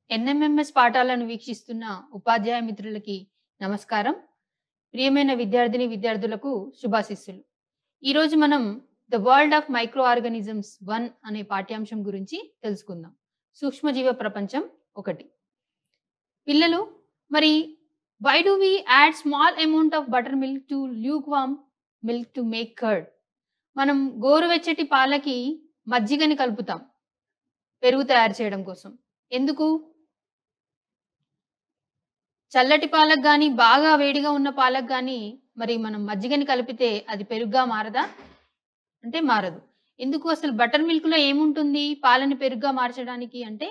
NMMS పాఠాలను వీక్షిస్తున్న ఉపాధ్యాయ మిత్రులకి నమస్కారం. ప్రియమైన విద్యార్థులకు శుభాశీస్సులు. ఈరోజు మనం the world of micro organisms 1 అనే పాఠ్యాంశం గురించి తెలుసుకుందాం. సూక్ష్మజీవ ప్రపంచం 1. పిల్లలు, మరి why do we add small amount of butter milk to lukewarm milk to make curd? మనం గోరువెచ్చటి పాలకి మజ్జిగని కలుపుతాం పెరుగు తయారు చేయడం కోసం. ఎందుకు? చల్లటి పాలకు గాని, బాగా వేడిగా ఉన్న పాలకు గాని మరి మనం మజ్జిగని కలిపితే అది పెరుగుగా మారదా? అంటే మారదు. ఎందుకు? అసలు బటర్ మిల్క్‌లో ఏముంటుంది పాలని పెరుగుగా మార్చడానికి అంటే,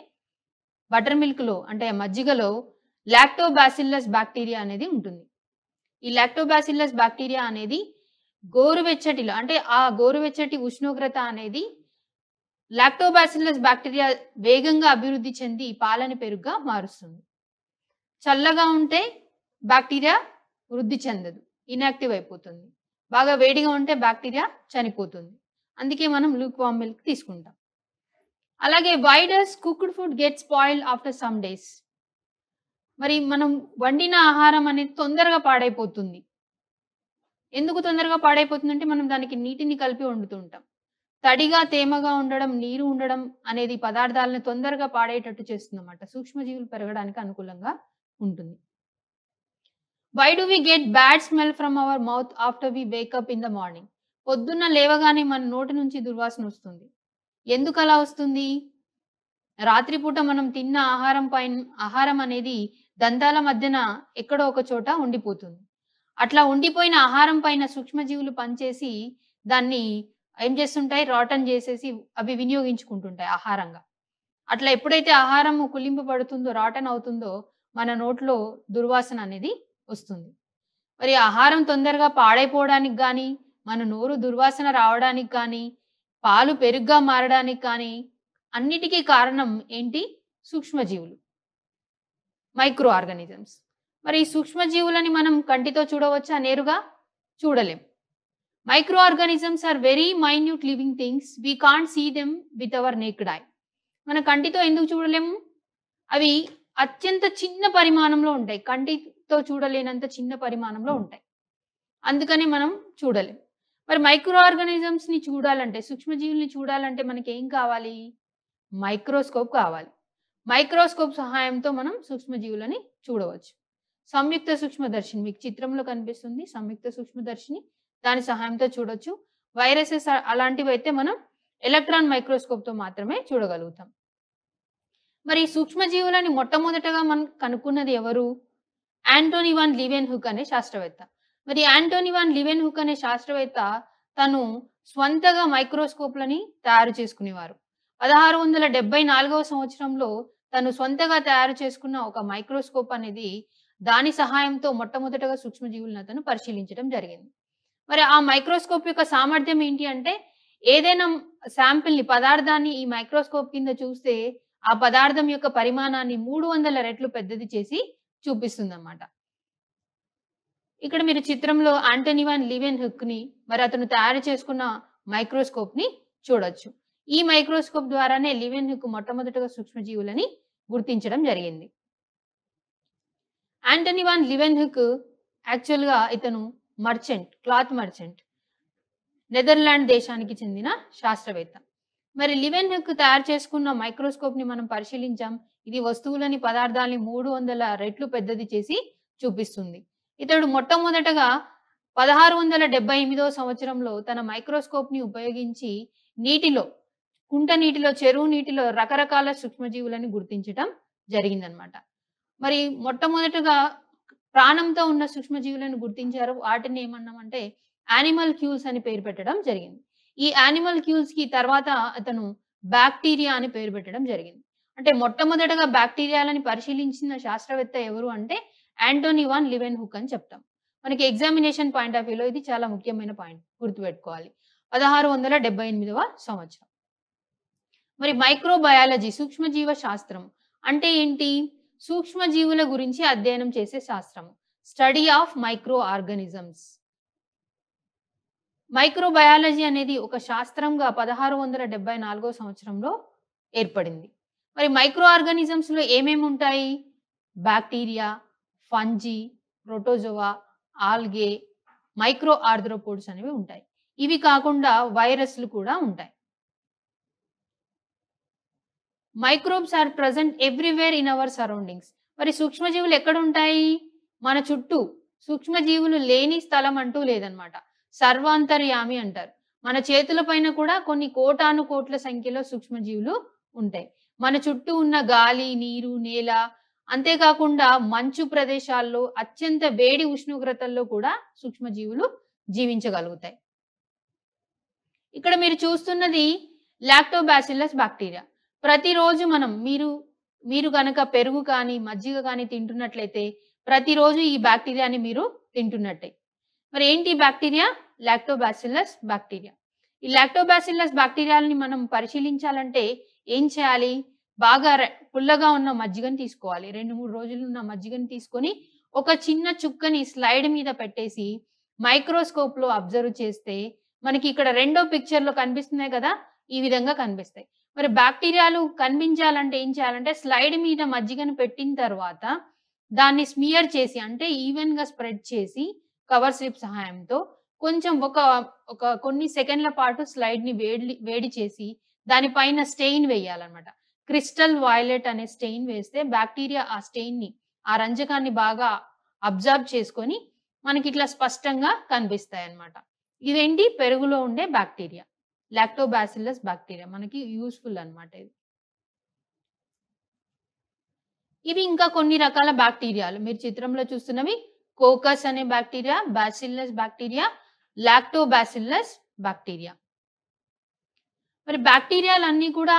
బటర్ మిల్క్‌లో అంటే మజ్జిగలో లాక్టోబాసిల్లస్ బాక్టీరియా అనేది ఉంటుంది. ఈ లాక్టోబాసిల్లస్ బాక్టీరియా అనేది గోరువెచ్చటిలో అంటే ఆ గోరువెచ్చటి ఉష్ణోగ్రత అనేది లాక్టోబాసిల్లస్ బాక్టీరియా వేగంగా అభివృద్ధి చెంది పాలని పెరుగుగా మారుస్తుంది. చల్లగా ఉంటే బాక్టీరియా వృద్ధి చెందదు, ఇన్యాక్టివ్ అయిపోతుంది. బాగా వేడిగా ఉంటే బాక్టీరియా చనిపోతుంది. అందుకే మనం లూక్వార్మ్ మిల్క్ తీసుకుంటాం. అలాగే why does cooked food get spoiled after some days? మరి మనం వండిన ఆహారం అనేది తొందరగా పాడైపోతుంది. ఎందుకు తొందరగా పాడైపోతుందంటే మనం దానికి నీటిని కలిపి వండుతూ ఉంటాం. తడిగా, తేమగా ఉండడం, నీరు ఉండడం అనేది పదార్థాలను తొందరగా పాడేటట్టు చేస్తుందన్నమాట. సూక్ష్మజీవులు పెరగడానికి అనుకూలంగా ఉంటుంది. Why do we get bad smell from our mouth after we wake up in the morning? పొద్దున్న లేవగానే మన నోటి నుంచి దుర్వాసన వస్తుంది. ఎందుకు అలా వస్తుంది? రాత్రిపూట మనం తిన్న ఆహారం అనేది దంతాల మధ్యన ఎక్కడో ఒక చోట ఉండిపోతుంది. అట్లా ఉండిపోయిన ఆహారం పైన సూక్ష్మజీవులు పనిచేసి దాన్ని ఏం చేస్తుంటాయి? రాటన్ చేసేసి అవి వినియోగించుకుంటుంటాయి ఆహారంగా. అట్లా ఎప్పుడైతే ఆహారము కుళ్ళింపబడుతుందో, రాటన్ అవుతుందో మన నోట్లో దుర్వాసన అనేది వస్తుంది. మరి ఆహారం తొందరగా పాడైపోవడానికి గాని, మన నోరు దుర్వాసన రావడానికి కానీ, పాలు పెరుగుగా మారడానికి కానీ అన్నిటికీ కారణం ఏంటి? సూక్ష్మజీవులు, మైక్రో ఆర్గానిజమ్స్. మరి ఈ సూక్ష్మజీవులని మనం కంటితో చూడవచ్చా? నేరుగా చూడలేం. Microorganisms are very minute living things. We can't see them with our naked eye. మన కంటితో ఎందుకు చూడలేము? అవి అత్యంత చిన్న పరిమాణంలో ఉంటాయి. కంటితో చూడలేనంత చిన్న పరిమాణంలో ఉంటాయి. అందుకని మనం చూడలేం. మరి మైక్రో ఆర్గానిజమ్స్‌ని చూడాలంటే, సూక్ష్మజీవుల్ని చూడాలంటే మనకేం కావాలి? మైక్రోస్కోప్ కావాలి. మైక్రోస్కోప్ సహాయంతో మనం సూక్ష్మజీవులని చూడవచ్చు. సంయుక్త సూక్ష్మదర్శిని మీకు చిత్రంలో కనిపిస్తుంది. సంయుక్త సూక్ష్మదర్శిని, దాని సహాయంతో చూడొచ్చు. వైరసెస్ అలాంటివైతే మనం ఎలక్ట్రాన్ మైక్రోస్కోప్‌తో మాత్రమే చూడగలుగుతాం. మరి సూక్ష్మజీవులని మొట్టమొదటగా మనం కనుక్కున్నది ఎవరు? యాంటోనీ వాన్ లీవెన్హుక్ అనే శాస్త్రవేత్త. మరి యాంటోనీ వాన్ లీవెన్హుక్ అనే శాస్త్రవేత్త తను స్వంతగా మైక్రోస్కోప్‌లని తయారు చేసుకునేవారు. 1674వ సంవత్సరంలో తను సొంతగా తయారు చేసుకున్న ఒక మైక్రోస్కోప్ అనేది దాని సహాయంతో మొట్టమొదటగా సూక్ష్మజీవులను అతను పరిశీలించడం జరిగింది. మరి ఆ మైక్రోస్కోప్ యొక్క సామర్థ్యం ఏంటి అంటే, ఏదైనా శాంపిల్‌ని, పదార్థాన్ని ఈ మైక్రోస్కోప్ కింద చూస్తే ఆ పదార్థం యొక్క పరిమాణాన్ని 300 రెట్లు పెద్దది చేసి చూపిస్తుందన్నమాట. ఇక్కడ మీరు చిత్రంలో యాంటోనీ వాన్ లీవెన్హుక్‌ని మరి అతను తయారు చేసుకున్న మైక్రోస్కోప్‌ని చూడొచ్చు. ఈ మైక్రోస్కోప్ ద్వారానే లీవెన్హుక్ మొట్టమొదటగా సూక్ష్మజీవులని గుర్తించడం జరిగింది. యాంటోనీ వాన్ లీవెన్హుక్ యాక్చువల్‌గా ఇతను క్లాత్ మర్చెంట్. నెదర్లాండ్ దేశానికి చెందిన శాస్త్రవేత్త. మరి లీవెన్హుక్ తయారు చేసుకున్న మైక్రోస్కోప్‌ని మనం పరిశీలించాం. ఇది వస్తువులని, పదార్థాలని 300 రెట్లు పెద్దది చేసి చూపిస్తుంది. ఇతడు మొట్టమొదటగా 1678వ సంవత్సరంలో తన మైక్రోస్కోప్‌ని ఉపయోగించి కుంట నీటిలో, చెరువు నీటిలో రకరకాల సూక్ష్మజీవులని గుర్తించటం జరిగిందనమాట. మరి మొట్టమొదటగా ప్రాణంతో ఉన్న సూక్ష్మజీవులను గుర్తించారు. వాటిని ఏమన్నామంటే యానిమల్ క్యూల్స్ అని పేరు పెట్టడం జరిగింది. ఈ యానిమల్ క్యూల్స్‌కి తర్వాత అతను బాక్టీరియా అని పేరు పెట్టడం జరిగింది. అంటే మొట్టమొదటగా బాక్టీరియాలని పరిశీలించిన శాస్త్రవేత్త ఎవరు అంటే యాంటోనీ వాన్ లీవెన్హుక్ అని చెప్తాం. మనకి ఎగ్జామినేషన్ పాయింట్ ఆఫ్ వ్యూలో ఇది చాలా ముఖ్యమైన పాయింట్, గుర్తుపెట్టుకోవాలి. 1678వ సంవత్సరం. మరి మైక్రోబయాలజీ, సూక్ష్మజీవ శాస్త్రం అంటే ఏంటి? సూక్ష్మజీవుల గురించి అధ్యయనం చేసే శాస్త్రము. Study of micro organisms. Microbiology అనేది ఒక శాస్త్రంగా 1674వ సంవత్సరంలో ఏర్పడింది. మరి మైక్రో ఆర్గానిజమ్స్‌లో ఏమేమి ఉంటాయి? Bacteria, fungi, protozoa, algae, micro arthropods అనేవి ఉంటాయి. ఇవి కాకుండా వైరస్‌లు కూడా ఉంటాయి. Microbes are present everywhere in our surroundings. మరి సూక్ష్మజీవులు ఎక్కడుంటాయి? మన చుట్టూ. సూక్ష్మజీవులు లేని స్థలం అంటూ లేదనమాట. సర్వాంతర్యామి అంటారు. మన చేతుల పైన కూడా కొన్ని కోటాను కోట్ల సంఖ్యలో సూక్ష్మజీవులు ఉంటాయి. మన చుట్టూ ఉన్న గాలి, నీరు, నేల, అంతేకాకుండా మంచు ప్రదేశాల్లో అత్యంత వేడి ఉష్ణోగ్రతల్లో కూడా సూక్ష్మజీవులు జీవించగలుగుతాయి. ఇక్కడ మీరు చూస్తున్నది లాక్టోబాసిల్లస్ బాక్టీరియా. ప్రతిరోజు మీరు గనక పెరుగు కానీ, మజ్జిగ కానీ తింటున్నట్లయితే ప్రతిరోజు ఈ బాక్టీరియాని మీరు తింటున్నట్టే. మరి ఏంటి బాక్టీరియా? Lactobacillus bacteria. ఈ లాక్టోబాసిల్లస్ బాక్టీరియాలని మనం పరిశీలించాలంటే ఏం చేయాలి? బాగా పుల్లగా ఉన్న మజ్జిగని తీసుకోవాలి. 2, 3 రోజులు ఉన్న మజ్జిగని తీసుకొని ఒక చిన్న చుక్కని స్లైడ్ మీద పెట్టేసి మైక్రోస్కోప్‌లో అబ్జర్వ్ చేస్తే మనకి ఇక్కడ రెండో పిక్చర్‌లో కనిపిస్తున్నాయి కదా! ఈ విధంగా కనిపిస్తాయి. మరి బాక్టీరియాలు కనిపించాలంటే ఏం చేయాలంటే స్లైడ్ మీద మజ్జిగను పెట్టిన తర్వాత దాన్ని స్మియర్ చేసి అంటే ఈవెన్‌గా స్ప్రెడ్ చేసి కవర్ స్లిప్ సహాయంతో కొంచెం ఒక కొన్ని సెకండ్ల పాటు స్లైడ్‌ని వేడి చేసి దాని పైన స్టెయిన్ వేయాలన్నమాట. క్రిస్టల్ వయలెట్ అనే స్టెయిన్ వేస్తే బాక్టీరియా ఆ స్టెయిన్‌ని ఆ రంజకాన్ని బాగా అబ్జార్బ్ చేసుకొని మనకిట్లా స్పష్టంగా కనిపిస్తాయన్నమాట. ఇవేంటి? పెరుగులో ఉండే బాక్టీరియా. లాక్టోబాసిల్లస్ బాక్టీరియా మనకి యూజ్‌ఫుల్ అన్నమాట ఇది. ఇవి ఇంకా కొన్ని రకాల బాక్టీరియాలు. మీరు చిత్రంలో చూస్తున్నవి కోకస్ అనే bacteria, bacillus bacteria, Lactobacillus bacteria. మరి బాక్టీరియాలన్నీ కూడా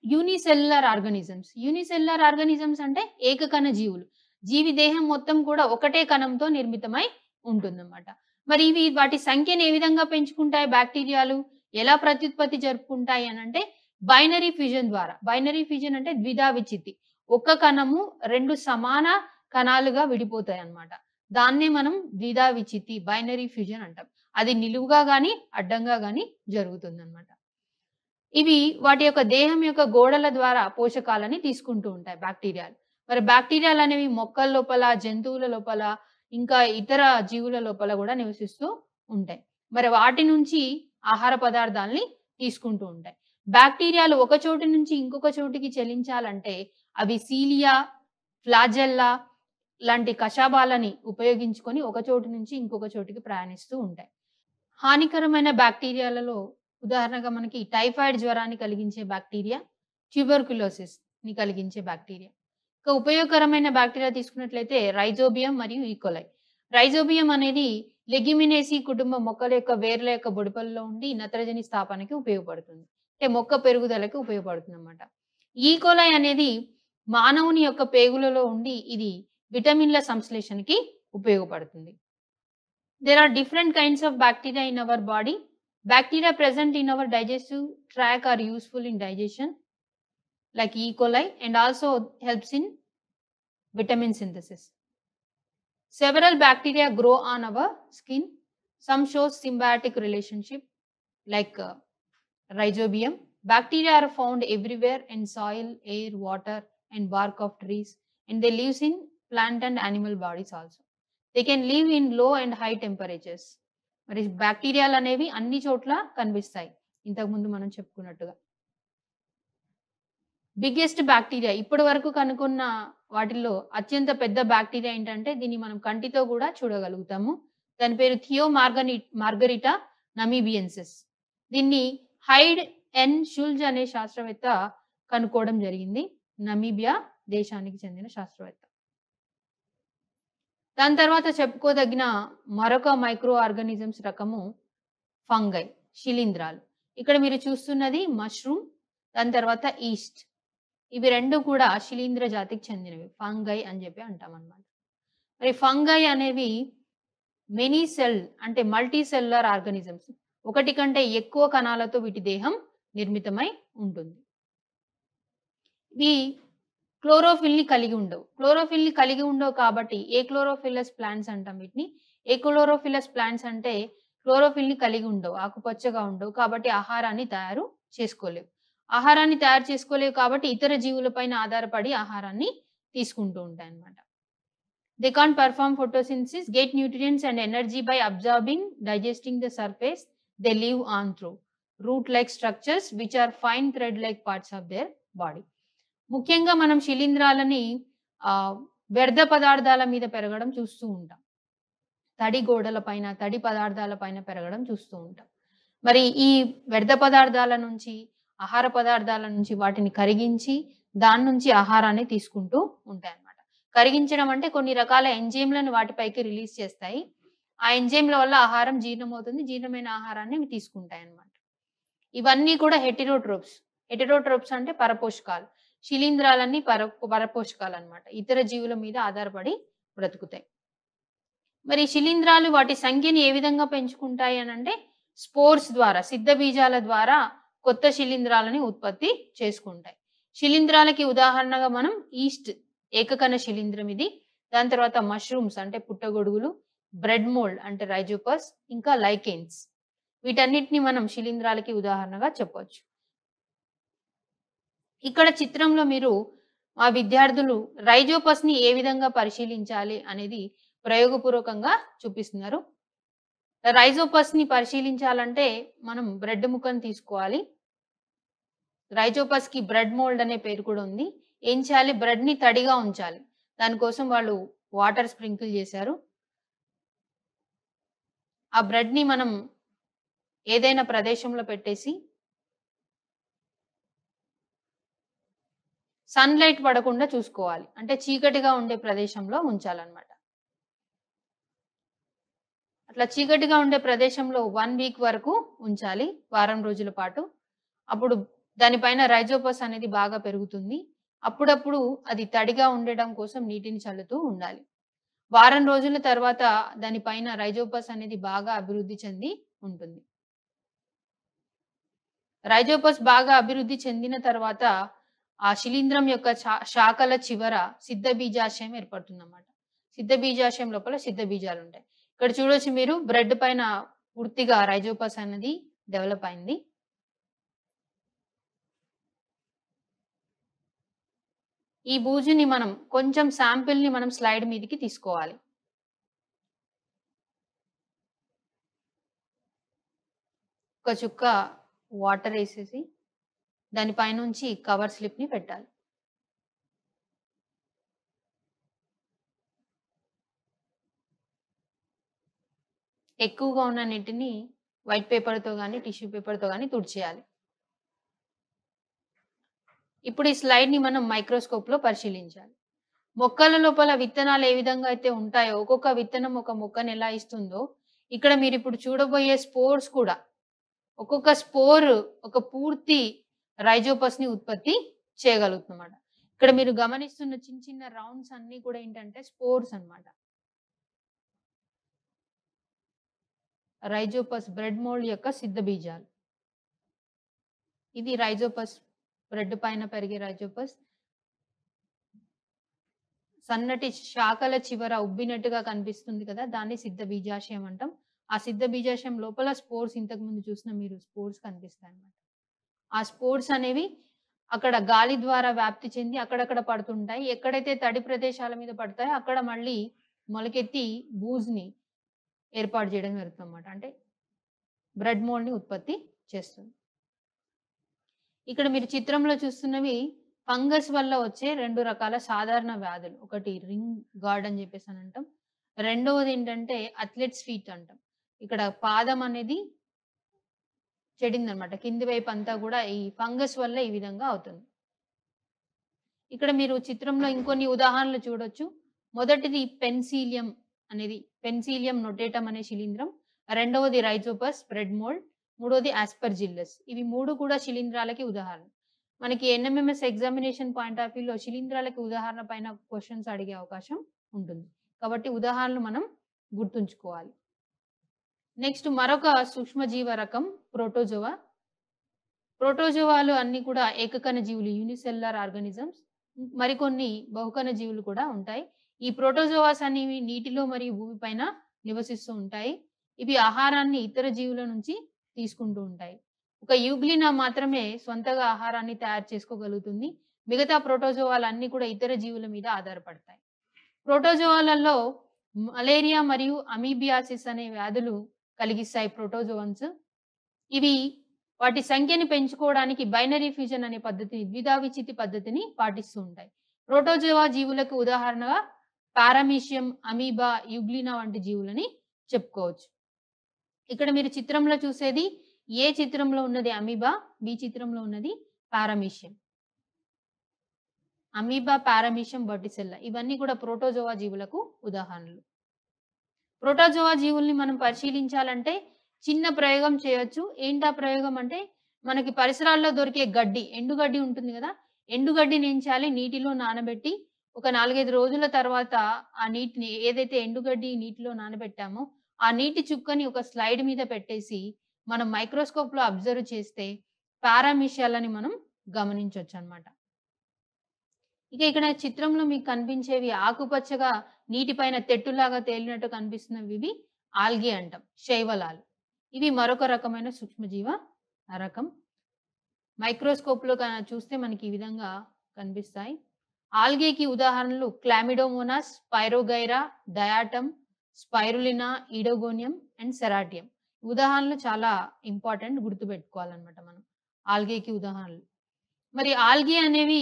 యూనిసెల్యులర్ ఆర్గానిజమ్స్. యూనిసెల్యులర్ ఆర్గానిజమ్స్ అంటే ఏకకణ జీవులు. జీవి దేహం మొత్తం కూడా ఒకటే కణంతో నిర్మితమై ఉంటుందన్నమాట. మరి ఇవి వాటి సంఖ్యను ఏ విధంగా పెంచుకుంటాయి బాక్టీరియాలు? ఎలా ప్రత్యుత్పత్తి జరుపుకుంటాయి అనంటే బైనరీ ఫ్యూజన్ ద్వారా. బైనరీ ఫ్యూజన్ అంటే ద్విధా విచ్చిత్తి. ఒక కణము 2 సమాన కణాలుగా విడిపోతాయన్నమాట. దాన్నే మనం ద్విధా విచ్చిత్తి బైనరీ ఫ్యూజన్ అంటాం. అది నిలువుగా గాని, అడ్డంగా గాని జరుగుతుందన్నమాట. ఇవి వాటి యొక్క దేహం యొక్క గోడల ద్వారా పోషకాలని తీసుకుంటూ ఉంటాయి బాక్టీరియాలు. మరి బాక్టీరియాలు అనేవి మొక్కల లోపల, జంతువుల లోపల, ఇంకా ఇతర జీవుల లోపల కూడా నివసిస్తూ ఉంటాయి. మరి వాటి నుంచి ఆహార పదార్థాలని తీసుకుంటూ ఉంటాయి. బాక్టీరియాలు ఒక చోటు నుంచి ఇంకొక చోటికి చెలించాలంటే అవి సీలియా, ఫ్లాజెల్లా లాంటి కషాబాలని ఉపయోగించుకొని ఒక చోటు నుంచి ఇంకొక చోటికి ప్రయాణిస్తూ ఉంటాయి. హానికరమైన బాక్టీరియాలలో ఉదాహరణగా మనకి టైఫాయిడ్ జ్వరాన్ని కలిగించే బాక్టీరియా, ట్యూబర్క్యులోసిస్‌ని కలిగించే బాక్టీరియా. ఇక ఉపయోగకరమైన బాక్టీరియా తీసుకున్నట్లయితే రైజోబియం మరియు ఈకోలై. రైజోబియం అనేది లెగ్యుమినేసి కుటుంబ మొక్కల యొక్క వేర్ల యొక్క బుడపల్లో ఉండి నత్రజని స్థాపనకి ఉపయోగపడుతుంది. అంటే మొక్క పెరుగుదలకి ఉపయోగపడుతుందన్నమాట. ఈకోలై అనేది మానవుని యొక్క పేగులలో ఉండి ఇది విటమిన్ల సంశ్లేషణకి ఉపయోగపడుతుంది. There are different kinds of bacteria in our body. Bacteria present in our digestive tract are useful in digestion, like E. coli, and also helps in vitamin synthesis. Several bacteria grow on our skin. Some show symbiotic relationship, like rhizobium. Bacteria are found everywhere in soil, air, water, and bark of trees, and they live in plant and animal bodies also. They can live in low and high temperatures. మరి బాక్టీరియాలు అనేవి అన్ని చోట్ల కనిపిస్తాయి. ఇంతకుముందు మనం చెప్పుకున్నట్టుగా. Biggest bacteria ఇప్పటి వరకు కనుక్కున్న వాటిల్లో అత్యంత పెద్ద బాక్టీరియా ఏంటంటే దీన్ని మనం కంటితో కూడా చూడగలుగుతాము. దాని పేరు మార్గరిటా నమీబియెన్సిస్. దీన్ని హైడ్ ఎన్ షుల్జ్ అనే శాస్త్రవేత్త కనుక్కోవడం జరిగింది. నమీబియా దేశానికి చెందిన శాస్త్రవేత్త. దాని తర్వాత చెప్పుకోదగిన మరొక మైక్రో ఆర్గానిజమ్స్ రకము ఫంగై, శిలీంధ్రాలు. ఇక్కడ మీరు చూస్తున్నది మష్రూమ్, దాని తర్వాత ఈస్ట్. ఇవి రెండు కూడా శిలీంధ్ర జాతికి చెందినవి. ఫంగై అని చెప్పి అంటాం అన్నమాట. మరి ఫంగై అనేవి మెనీ సెల్ అంటే మల్టీ సెల్యులర్ ఆర్గానిజమ్స్. ఒకటి కంటే ఎక్కువ కణాలతో వీటి దేహం నిర్మితమై ఉంటుంది. ఇవి క్లోరోఫిల్ ని కలిగి ఉండవు. క్లోరోఫిల్ ని కలిగి ఉండవు కాబట్టి ఏ క్లోరోఫిల్లస్ ప్లాంట్స్ అంటాం వీటిని. ఏ క్లోరోఫిల్లస్ ప్లాంట్స్ అంటే క్లోరోఫిల్ ని కలిగి ఉండవు, ఆకుపచ్చగా ఉండవు కాబట్టి ఆహారాన్ని తయారు చేసుకోలేవు. ఆహారాన్ని తయారు చేసుకోలేవు కాబట్టి ఇతర జీవులపైన ఆధారపడి ఆహారాన్ని తీసుకుంటూ ఉంటాయన్నమాట. They can't perform photosynthesis, get nutrients and energy by absorbing, digesting the surface they live on through. Root-like structures which are fine thread-like parts of their body. ముఖ్యంగా మనం శిలీంధ్రాలని వ్యర్థ పదార్థాల మీద పెరగడం చూస్తూ ఉంటాం. తడి గోడల పైన, తడి పదార్థాల పైన పెరగడం చూస్తూ ఉంటాం. మరి ఈ వ్యర్థ పదార్థాల నుంచి, ఆహార పదార్థాల నుంచి వాటిని కరిగించి దాని నుంచి ఆహారాన్ని తీసుకుంటూ ఉంటాయన్నమాట. కరిగించడం అంటే కొన్ని రకాల ఎంజైమ్‌లను వాటిపైకి రిలీజ్ చేస్తాయి. ఆ ఎంజైమ్‌ల వల్ల ఆహారం జీర్ణమవుతుంది. జీర్ణమైన ఆహారాన్ని ఇవి తీసుకుంటాయన్నమాట. ఇవన్నీ కూడా హెటెరోట్రోప్స్. హెటెరోట్రోప్స్ అంటే పరపోషకాలు. శిలీంధ్రాలన్నీ పరపోషకాలన్నమాట. ఇతర జీవుల మీద ఆధారపడి బ్రతుకుతాయి. మరి శిలీంధ్రాలు వాటి సంఖ్యని ఏ విధంగా పెంచుకుంటాయి అనంటే స్పోర్స్ ద్వారా, సిద్ధ బీజాల ద్వారా కొత్త శిలీంధ్రాలని ఉత్పత్తి చేసుకుంటాయి. శిలీంధ్రాలకి ఉదాహరణగా మనం ఈస్ట్ ఏకకణ శిలీంధ్రం ఇది. దాని తర్వాత మష్రూమ్స్ అంటే పుట్టగొడుగులు, బ్రెడ్ మోల్డ్ అంటే రైజోపస్, ఇంకా లైకెన్స్. వీటన్నిటిని మనం శిలీంధ్రాలకి ఉదాహరణగా చెప్పవచ్చు. ఇక్కడ చిత్రంలో మీరు మా విద్యార్థులు రైజోపస్ ని ఏ విధంగా పరిశీలించాలి అనేది ప్రయోగపూర్వకంగా చూపిస్తున్నారు. రైజోపస్ ని పరిశీలించాలంటే మనం బ్రెడ్ ముక్కను తీసుకోవాలి. రైజోపస్ కి బ్రెడ్ మోల్డ్ అనే పేరు కూడా ఉంది. ఏం చేయాలి? బ్రెడ్ ని తడిగా ఉంచాలి. దానికోసం వాళ్ళు వాటర్ స్ప్రింకిల్ చేశారు. ఆ బ్రెడ్ ని మనం ఏదైనా ప్రదేశంలో పెట్టేసి సన్‌లైట్ పడకుండా చూసుకోవాలి. అంటే చీకటిగా ఉండే ప్రదేశంలో ఉంచాలన్నమాట. అట్లా చీకటిగా ఉండే ప్రదేశంలో 1 వీక్ వరకు ఉంచాలి. వారం రోజుల పాటు. అప్పుడు దానిపైన రైజోపస్ అనేది బాగా పెరుగుతుంది. అప్పుడప్పుడు అది తడిగా ఉండడం కోసం నీటిని చల్లుతూ ఉండాలి. వారం రోజుల తర్వాత దానిపైన రైజోపస్ అనేది బాగా అభివృద్ధి చెంది ఉంటుంది. రైజోపస్ బాగా అభివృద్ధి చెందిన తర్వాత ఆ శిలీంధ్రం యొక్క శాఖల చివర సిద్ధ బీజాశయం ఏర్పడుతుందన్నమాట. సిద్ధ బీజాశయం లోపల సిద్ధ బీజాలు ఉంటాయి. ఇక్కడ చూడొచ్చు మీరు బ్రెడ్ పైన పూర్తిగా రైజోపస్ అనేది డెవలప్ అయింది. ఈ బూజుని మనం కొంచెం శాంపిల్ ని మనం స్లైడ్ మీదకి తీసుకోవాలి. ఒక చుక్క వాటర్ వేసేసి దానిపైనుంచి కవర్ స్లిప్ ని పెట్టాలి. ఎక్కువగా ఉన్న నీటిని వైట్ పేపర్‌తో గాని, టిష్యూ పేపర్‌తో గాని తుడిచేయాలి. ఇప్పుడు ఈ స్లైడ్‌ని మనం మైక్రోస్కోప్‌లో పరిశీలించాలి. మొక్కల లోపల విత్తనాలు ఏ విధంగా అయితే ఉంటాయో, ఒక్కొక్క విత్తనం ఒక మొక్కని ఎలా ఇస్తుందో, ఇక్కడ మీరిప్పుడు చూడబోయే స్పోర్స్ కూడా ఒక్కొక్క స్పోర్ ఒక పూర్తి రైజోపస్‌ని ఉత్పత్తి చేయగలుగుతుందన్నమాట. ఇక్కడ మీరు గమనిస్తున్న చిన్న చిన్న రౌండ్స్ అన్నీ కూడా ఏంటంటే స్పోర్స్ అన్నమాట. రైజోపస్ బ్రెడ్ మోల్డ్ యొక్క సిద్ధ బీజాలు. ఇది రైజోపస్, బ్రెడ్ పైన పెరిగే రైజోపస్. సన్నటి శాఖల చివర ఉబ్బినట్టుగా కనిపిస్తుంది కదా! దాన్ని సిద్ధ బీజాశయం అంటాం. ఆ సిద్ధ బీజాశయం లోపల స్పోర్స్ ఇంతకుముందు చూసిన మీరు స్పోర్స్ కనిపిస్తాయన్నమాట. ఆ స్పోర్స్ అనేవి అక్కడ గాలి ద్వారా వ్యాప్తి చెంది అక్కడక్కడ పడుతుంటాయి. ఎక్కడైతే తడి ప్రదేశాల మీద పడతాయో అక్కడ మళ్ళీ మొలకెత్తి బూజ్‌ని ఏర్పాటు చేయడం జరుగుతుందన్నమాట. అంటే బ్రెడ్ మోల్డ్‌ని ఉత్పత్తి చేస్తుంది. ఇక్కడ మీరు చిత్రంలో చూస్తున్నవి ఫంగస్ వల్ల వచ్చే 2 రకాల సాధారణ వ్యాధులు. ఒకటి రింగ్ గార్డ్ అని చెప్పేసి అంటాం. రెండవది ఏంటంటే అథ్లెట్స్ ఫీట్ అంటాం. ఇక్కడ పాదం అనేది చెడిందనమాట. కింది వైపు అంతా కూడా ఈ ఫంగస్ వల్ల ఈ విధంగా అవుతుంది. ఇక్కడ మీరు చిత్రంలో ఇంకొన్ని ఉదాహరణలు చూడొచ్చు. మొదటిది పెన్సిలియం అనేది, పెన్సిలియం నొటేటం అనే శిలీంధ్రం. రెండవది రైజోపస్, బ్రెడ్ మోల్డ్. మూడోది ఆస్పర్జిల్లస్. ఇవి 3 కూడా శిలీంధ్రాలకి ఉదాహరణ. మనకి ఎన్ఎంఎంఎస్ ఎగ్జామినేషన్ పాయింట్ ఆఫ్ వ్యూలో శిలీంధ్రాలకి ఉదాహరణ పైన క్వెషన్స్ అడిగే అవకాశం ఉంటుంది. కాబట్టి ఉదాహరణలు మనం గుర్తుంచుకోవాలి. నెక్స్ట్ మరొక సూక్ష్మజీవ రకం ప్రోటోజోవా. ప్రోటోజోవాలు అన్ని కూడా ఏకకణ జీవులు, యూనిసెల్యులర్ ఆర్గానిజమ్స్. మరికొన్ని బహుకణ జీవులు కూడా ఉంటాయి. ఈ ప్రోటోజోవాస్ అనేవి నీటిలో మరియు భూమిపైన నివసిస్తూ ఉంటాయి. ఇవి ఆహారాన్ని ఇతర జీవుల నుంచి తీసుకుంటూ ఉంటాయి. ఒక యూగ్లినా మాత్రమే స్వంతగా ఆహారాన్ని తయారు చేసుకోగలుగుతుంది. మిగతా ప్రోటోజోవాలన్నీ కూడా ఇతర జీవుల మీద ఆధారపడతాయి. ప్రోటోజోవాలలో మలేరియా మరియు అమీబియాసిస్ అనే వ్యాధులు కలిగిస్తాయి ప్రోటోజోవన్స్. ఇవి వాటి సంఖ్యని పెంచుకోవడానికి బైనరీ ఫ్యూజన్ అనే పద్ధతిని, ద్విధావిచితి పద్ధతిని పాటిస్తూ ఉంటాయి. ప్రోటోజోవా జీవులకు ఉదాహరణగా పారామీషియం, అమీబా, యూగ్లినా వంటి జీవులని చెప్పుకోవచ్చు. ఇక్కడ మీరు చిత్రంలో చూసేది ఏ చిత్రంలో ఉన్నది అమీబా, బి చిత్రంలో ఉన్నది పారామీషియం. అమీబా, పారామీషియం, వర్టిసెల్లా ఇవన్నీ కూడా ప్రోటోజోవా జీవులకు ఉదాహరణలు. ప్రోటోజోవా జీవుల్ని మనం పరిశీలించాలంటే చిన్న ప్రయోగం చేయొచ్చు. ఏంటా ప్రయోగం అంటే మనకి పరిసరాల్లో దొరికే గడ్డి, ఎండుగడ్డి ఉంటుంది కదా! ఎండుగడ్డిని ఏం చేయాలి, నీటిలో నానబెట్టి ఒక 4, 5 రోజుల తర్వాత ఆ నీటిని ఏదైతే ఎండుగడ్డి నీటిలో నానబెట్టామో ఆ నీటి చుక్కని ఒక స్లైడ్ మీద పెట్టేసి మనం మైక్రోస్కోప్‌లో అబ్జర్వ్ చేస్తే పారామీషియాలని మనం గమనించొచ్చనమాట. ఇక ఇక్కడ చిత్రంలో మీకు కనిపించేవి ఆకుపచ్చగా నీటిపైన తెట్టులాగా తేలినట్టు కనిపిస్తున్నవి ఇవి ఆల్గే అంటాం. శైవలాలు. ఇవి మరొక రకమైన సూక్ష్మజీవ రకం. మైక్రోస్కోప్‌లో చూస్తే మనకి ఈ విధంగా కనిపిస్తాయి. ఆల్గేకి ఉదాహరణలు chlamydomonas, spirogyra, diatom, spirulina, oedogonium and ceratium. ఉదాహరణలు చాలా ఇంపార్టెంట్, గుర్తుపెట్టుకోవాలన్నమాట మనం ఆల్గేకి ఉదాహరణలు. మరి ఆల్గే అనేవి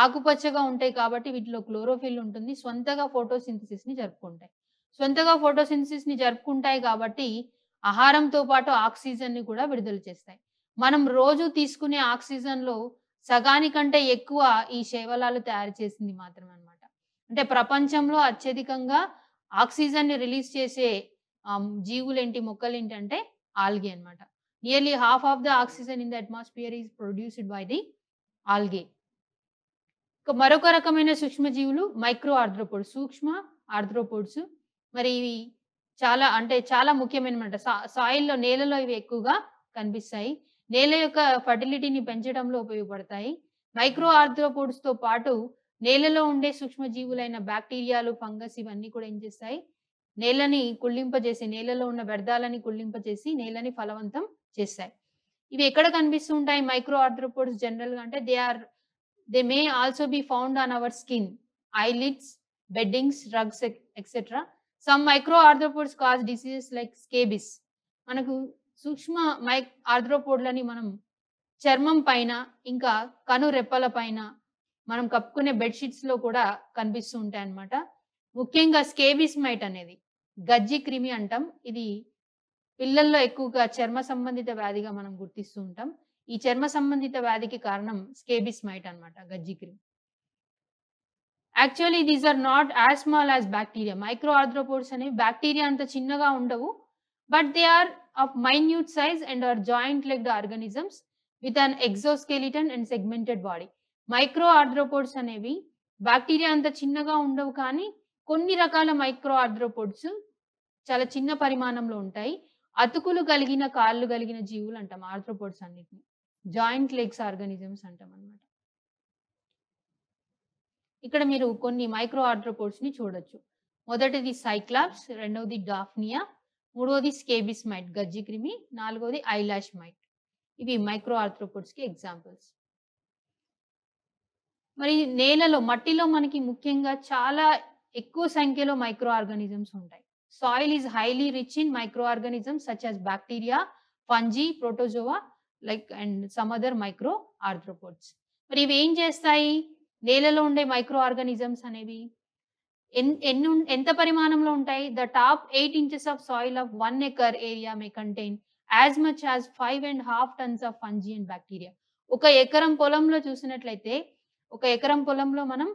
ఆకుపచ్చగా ఉంటాయి కాబట్టి వీటిలో క్లోరోఫిల్ ఉంటుంది. స్వంతగా ఫోటోసింథసిస్‌ని జరుపుకుంటాయి. స్వంతగా ఫోటోసింథసిస్‌ని జరుపుకుంటాయి కాబట్టి ఆహారంతో పాటు ఆక్సిజన్‌ని కూడా విడుదల చేస్తాయి. మనం రోజు తీసుకునే ఆక్సిజన్‌లో సగానికంటే ఎక్కువ ఈ శైవలాలు తయారు చేసింది మాత్రమే అన్నమాట. అంటే ప్రపంచంలో అత్యధికంగా ఆక్సిజన్‌ని రిలీజ్ చేసే జీవులేంటి, మొక్కలేంటంటే ఆల్గే అన్నమాట. Nearly half of the oxygen in the atmosphere is produced by the algae. మరొక రకమైన సూక్ష్మజీవులు మైక్రో ఆర్థ్రోపోడ్స్, సూక్ష్మ ఆర్థ్రోపోడ్స్. మరి ఇవి చాలా ముఖ్యమైనమాట. సాయిల్‌లో, నేలలో ఇవి ఎక్కువగా కనిపిస్తాయి. నేల యొక్క ఫర్టిలిటీని పెంచడంలో ఉపయోగపడతాయి. మైక్రో ఆర్థ్రోపోడ్స్‌తో పాటు నేలలో ఉండే సూక్ష్మజీవులైన బ్యాక్టీరియాలు, ఫంగస్ ఇవన్నీ కూడా ఏం చేస్తాయి, నేలని కుళ్ళింపజేసి, నేలలో ఉన్న వ్యర్థాలని కుళ్ళింపజేసి నేలని ఫలవంతం చేస్తాయి. ఇవి ఎక్కడ కనిపిస్తూ ఉంటాయి మైక్రో ఆర్థ్రోపోడ్స్ జనరల్‌గా అంటే they may also be found on our skin, eyelids, beddings, rugs, etc. Some microarthropods cause diseases like scabies. మనకు సూక్ష్మ ఆర్థ్రోపోడ్లని మనం చర్మం పైన, ఇంకా కను రెప్పల పైన మనం కప్పుకునే బెడ్‌షీట్స్‌లో కూడా కనిపిస్తూ ఉంటాయన్నమాట. ముఖ్యంగా స్కేబీస్ మైట్ అనేది గజ్జి క్రిమి అంటాం. ఇది పిల్లల్లో ఎక్కువగా చర్మ సంబంధిత వ్యాధిగా మనం గుర్తిస్తూ ఉంటాం. ఈ చర్మ సంబంధిత వ్యాధికి కారణం స్కేబిస్ మైట్ అన్నమాట, గజ్జి క్రిమి. Actually these are not as small as bacteria. Micro arthropods అనేవి బ్యాక్టీరియా అంత చిన్నగా ఉండవు. But they are of minute size and are joint legged organisms with an exoskeleton and segmented body. Micro arthropods అనేవి bacteria అంత చిన్నగా ఉండవు, కానీ కొన్ని రకాల మైక్రో ఆర్థ్రోపోడ్స్ చాలా చిన్న పరిమాణంలో ఉంటాయి. అతుకులు కలిగిన కాళ్ళు కలిగిన జీవులు అంటాం ఆర్థ్రోపోడ్స్ అన్నిటిని. జాయింట్ లెగ్స్ ఆర్గానిజమ్స్ అంటాం అన్నమాట. ఇక్కడ మీరు కొన్ని మైక్రో ఆర్థ్రోపోడ్స్ ని చూడొచ్చు. మొదటిది సైక్లాప్స్, రెండవది డాఫ్నియా, మూడవది స్కేబిస్ మైట్ గజ్జి క్రిమి, నాలుగవది ఐలాష్ మైట్. ఇవి మైక్రో ఆర్థ్రోపోడ్స్ కి ఎగ్జాంపుల్స్. మరి నేలలో, మట్టిలో మనకి ముఖ్యంగా చాలా ఎక్కువ సంఖ్యలో మైక్రో ఆర్గానిజమ్స్ ఉంటాయి. Soil is highly rich in micro organisms such as bacteria, fungi, protozoa and some other micro arthropods. మరి ఇవి ఏం చేస్తాయి, నేలలో ఉండే మైక్రో ఆర్గానిజమ్స్ అనేవి ఎంత పరిమాణంలో ఉంటాయి? The top 8 inches of soil of 1 acre area May contain as much as 5.5 tons of fungi and bacteria. ఒక ఎకరం పొలంలో చూసినట్లయితే, ఒక ఎకరం పొలంలో మనం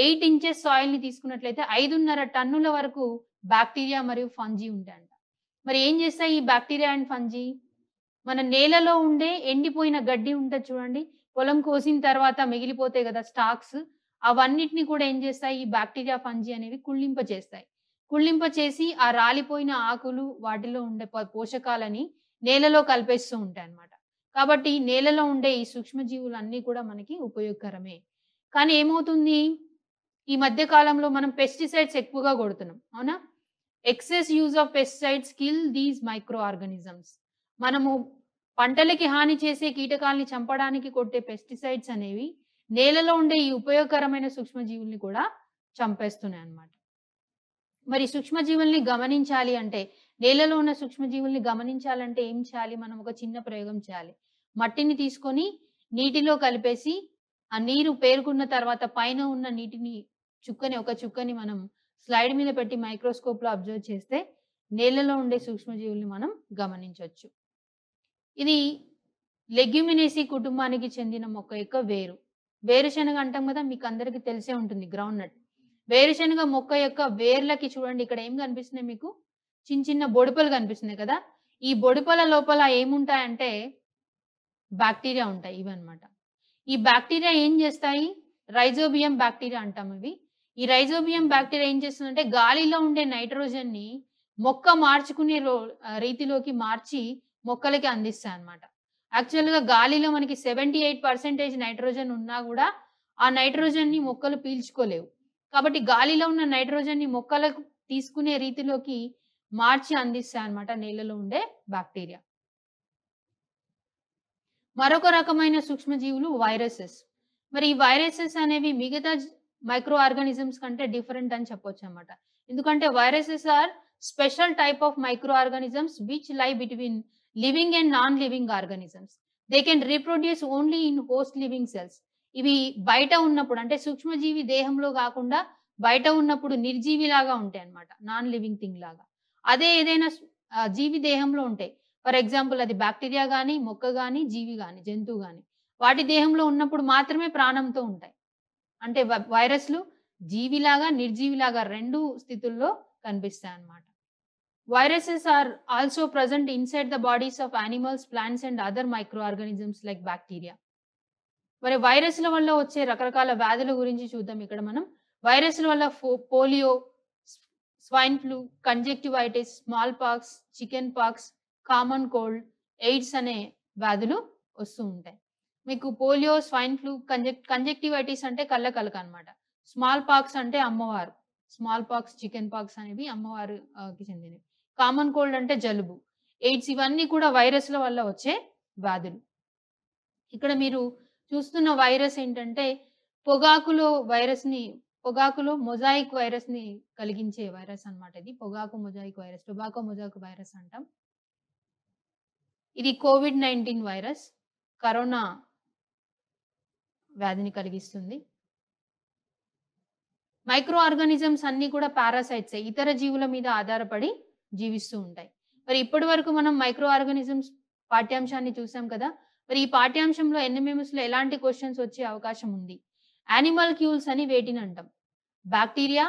8 inches సాయిల్ ని తీసుకున్నట్లయితే 5.5 టన్నుల వరకు బ్యాక్టీరియా మరియు ఫంజీ ఉంటాయంట. మరి ఏం చేస్తాయి ఈ బ్యాక్టీరియా అండ్ ఫంజీ? మన నేలలో ఉండే ఎండిపోయిన గడ్డి ఉంటది చూడండి, పొలం కోసిన తర్వాత మిగిలిపోతాయి కదా స్టాక్స్, అవన్నిటిని కూడా ఏం చేస్తాయి ఈ బ్యాక్టీరియా, ఫంజీ అనేవి కుళ్ళింపచేస్తాయి. కుళ్ళింపచేసి ఆ రాలిపోయిన ఆకులు, వాటిలో ఉండే పోషకాలని నేలలో కలిపేస్తూ ఉంటాయి అన్నమాట. కాబట్టి నేలలో ఉండే ఈ సూక్ష్మజీవులన్నీ కూడా మనకి ఉపయోగకరమే. కానీ ఏమవుతుంది, ఈ మధ్య కాలంలో మనం పెస్టిసైడ్స్ ఎక్కువగా కొడుతున్నాం, అవునా? Excess use of pesticides kill these micro organisms. మనము పంటలకి హాని చేసే కీటకాల్ని చంపడానికి కొట్టే పెస్టిసైడ్స్ అనేవి నేలలో ఉండే ఈ ఉపయోగకరమైన సూక్ష్మజీవుల్ని కూడా చంపేస్తున్నాయన్నమాట. మరి సూక్ష్మజీవుల్ని గమనించాలి అంటే, నేలలో ఉన్న సూక్ష్మజీవుల్ని గమనించాలంటే ఏం చేయాలి? మనం ఒక చిన్న ప్రయోగం చేయాలి. మట్టిని తీసుకొని నీటిలో కలిపేసి, ఆ నీరు పేరుకున్న తర్వాత పైన ఉన్న నీటిని ఒక చుక్కని మనం స్లైడ్ మీద పెట్టి మైక్రోస్కోప్‌లో అబ్జర్వ్ చేస్తే, నేలలో ఉండే సూక్ష్మజీవుల్ని మనం గమనించొచ్చు. ఇది లెగ్యూమినేసి కుటుంబానికి చెందిన మొక్క యొక్క వేరు. వేరుశనగ అంటాం కదా! మీకందరికి తెలిసే ఉంటుంది గ్రౌండ్ నట్. వేరుశనగ మొక్క యొక్క వేర్లకి చూడండి ఇక్కడ ఏం కనిపిస్తున్నాయి మీకు? చిన్న బొడిపలు కనిపిస్తున్నాయి కదా! ఈ బొడిపల లోపల ఏముంటాయంటే బాక్టీరియా ఉంటాయి ఇవన్నమాట. ఈ బాక్టీరియా ఏం చేస్తాయి? రైజోబియం బాక్టీరియా అంటాం ఇవి. ఈ రైజోబియం బాక్టీరియా ఏం చేస్తుందంటే గాలిలో ఉండే నైట్రోజన్‌ని మొక్క మార్చుకునే రీతిలోకి మార్చి మొక్కలకి అందిస్తాయన్నమాట. యాక్చువల్‌గా గాలిలో మనకి 78% నైట్రోజన్ ఉన్నా గూడా ఆ నైట్రోజన్‌ని మొక్కలు పీల్చుకోలేవు. కాబట్టి గాలిలో ఉన్న నైట్రోజన్‌ని మొక్కలకు తీసుకునే రీతిలోకి మార్చి అందిస్తాయన్నమాట నేలలో ఉండే బాక్టీరియా. మరొక రకమైన సూక్ష్మజీవులు వైరసెస్. మరి ఈ వైరసెస్ అనేవి మిగతా మైక్రో ఆర్గానిజమ్స్ కంటే డిఫరెంట్ అని చెప్పొచ్చన్నమాట. ఎందుకంటే viruses are special type of micro organisms which lie between living and non living organisms. They can reproduce only in host living cells. ఇవి బయట ఉన్నప్పుడు అంటే సూక్ష్మజీవి దేహంలో కాకుండా బయట ఉన్నప్పుడు నిర్జీవిలాగా ఉంటాయన్నమాట. నాన్ లివింగ్ థింగ్ లాగా. అదే ఏదైనా జీవి దేహంలో ఉంటాయి. ఫర్ ఎగ్జాంపుల్ అది బాక్టీరియా గాని, మొక్క గాని, జీవి గాని, జంతువు గాని. వాటి దేహంలో ఉన్నప్పుడు మాత్రమే ప్రాణంతో ఉంటాయి. అంటే వైరస్‌లు జీవిలాగా, నిర్జీవిలాగా 2 స్థితుల్లో కనిపిస్తాయన్నమాట. Viruses are also present inside the bodies of animals, plants and other microorganisms like bacteria. మరి వైరస్‌ల వల్ల వచ్చే రకరకాల వ్యాధుల గురించి చూద్దాం ఇక్కడ మనం. వైరస్‌ల వల్ల polio, swine flu, conjunctivitis, small pox, chicken pox, common cold, AIDS అనే వ్యాధులు వస్తూ ఉంటాయి. మీకు పోలియో, స్వైన్ ఫ్లూ, కంజక్టివైటిస్ అంటే కళ్ళకలక అన్నమాట. స్మాల్ పాక్స్ అంటే అమ్మవారు. స్మాల్ పాక్స్, చికెన్ పాక్స్ అనేవి అమ్మవారుకి చెందినవి. కామన్ కోల్డ్ అంటే జలుబు. ఎయిడ్స్ ఇవన్నీ కూడా వైరస్‌ల వల్ల వచ్చే వ్యాధులు. ఇక్కడ మీరు చూస్తున్న వైరస్ ఏంటంటే పొగాకులో మొజాయిక్ వైరస్‌ని కలిగించే వైరస్ అన్నమాట ఇది. పొగాకు mosaic virus, tobacco mosaic virus అంటాం. ఇది కోవిడ్-19 వైరస్. కరోనా వ్యాధిని కలిగిస్తుంది. మైక్రో ఆర్గానిజమ్స్ అన్నీ కూడా పారాసైట్సే. ఇతర జీవుల మీద ఆధారపడి జీవిస్తూ ఉంటాయి. మరి ఇప్పటివరకు మనం మైక్రో ఆర్గానిజమ్స్ పాఠ్యాంశాన్ని చూసాం కదా! మరి ఈ పాఠ్యాంశంలో ఎన్ఎంఎంఎస్‌లో ఎలాంటి క్వెషన్స్ వచ్చే అవకాశం ఉంది? యానిమల్క్యూల్స్ అని వేటిని అంటాం? Bacteria,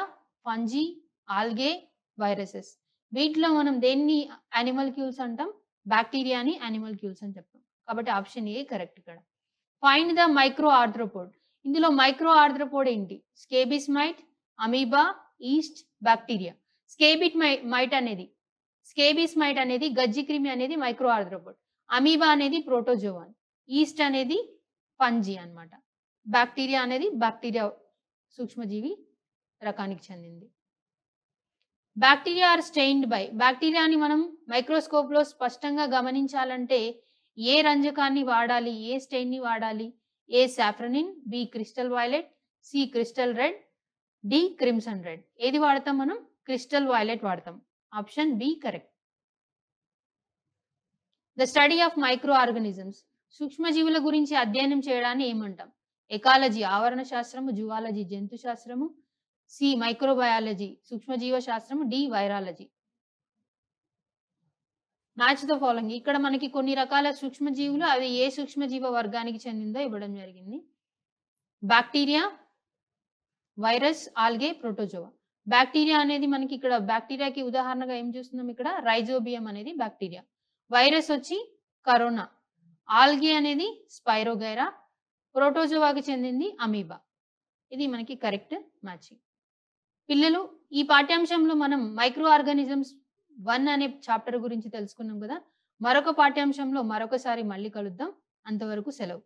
fungi, algae, viruses. వీటిలో మనం దేన్ని యానిమల్క్యూల్స్ అంటాం? బాక్టీరియాని యానిమల్క్యూల్స్ అని చెప్తాం. కాబట్టి ఆప్షన్ ఏ కరెక్ట్ ఇక్కడ. Find the micro arthropod. ఇందులో మైక్రో ఆర్థ్రోపోడ్ ఏంటి? Scabies mite, amoeba, yeast, bacteria. Scabies mite అనేది గజ్జిక్రిమి అనేది మైక్రో ఆర్థ్రోపోడ్. అమీబా అనేది ప్రోటోజోవాన్. ఈస్ట్ అనేది ఫంజీ అన్నమాట. బాక్టీరియా అనేది బాక్టీరియా సూక్ష్మజీవి రకానికి చెందింది. Bacteria are stained by. బాక్టీరియాని మనం మైక్రోస్కోప్‌లో స్పష్టంగా గమనించాలంటే ఏ రంజకాన్ని వాడాలి? ఏ స్టెయిన్‌ని వాడాలి? A safranin, B crystal violet, C crystal red, D crimson red. ఏది వాడతాం మనం? క్రిస్టల్ వైలెట్ వాడతాం. Option B correct. The study of micro organisms. సూక్ష్మజీవుల గురించి అధ్యయనం చేయడాన్ని ఏమంటాం? ఎకాలజీ ఆవరణ శాస్త్రము, జువాలజీ జంతు శాస్త్రము, సి మైక్రోబయాలజీ సూక్ష్మజీవ శాస్త్రము, D virology. Match the following. ఇక్కడ మనకి కొన్ని రకాల సూక్ష్మజీవులు అవి ఏ సూక్ష్మజీవ వర్గానికి చెందిందో ఇవ్వడం జరిగింది. Bacteria, virus, algae, protozoa. Bacteria అనేది మనకి ఇక్కడ బాక్టీరియాకి ఉదాహరణగా ఏం చూస్తున్నాం ఇక్కడ? రైజోబియం అనేది బాక్టీరియా. వైరస్ వచ్చి కరోనా. ఆల్గే అనేది స్పైరోగైరా. ప్రోటోజోవాకి చెందింది అమీబా. ఇది మనకి కరెక్ట్ మ్యాచింగ్. పిల్లలు ఈ పాఠ్యాంశంలో మనం మైక్రో ఆర్గానిజమ్స్ 1 అనే చాప్టర్ గురించి తెలుసుకున్నాం కదా. మరొక పాఠ్యాంశంలో మరొకసారి మళ్ళీ కలుద్దాం. అంతవరకు సెలవు.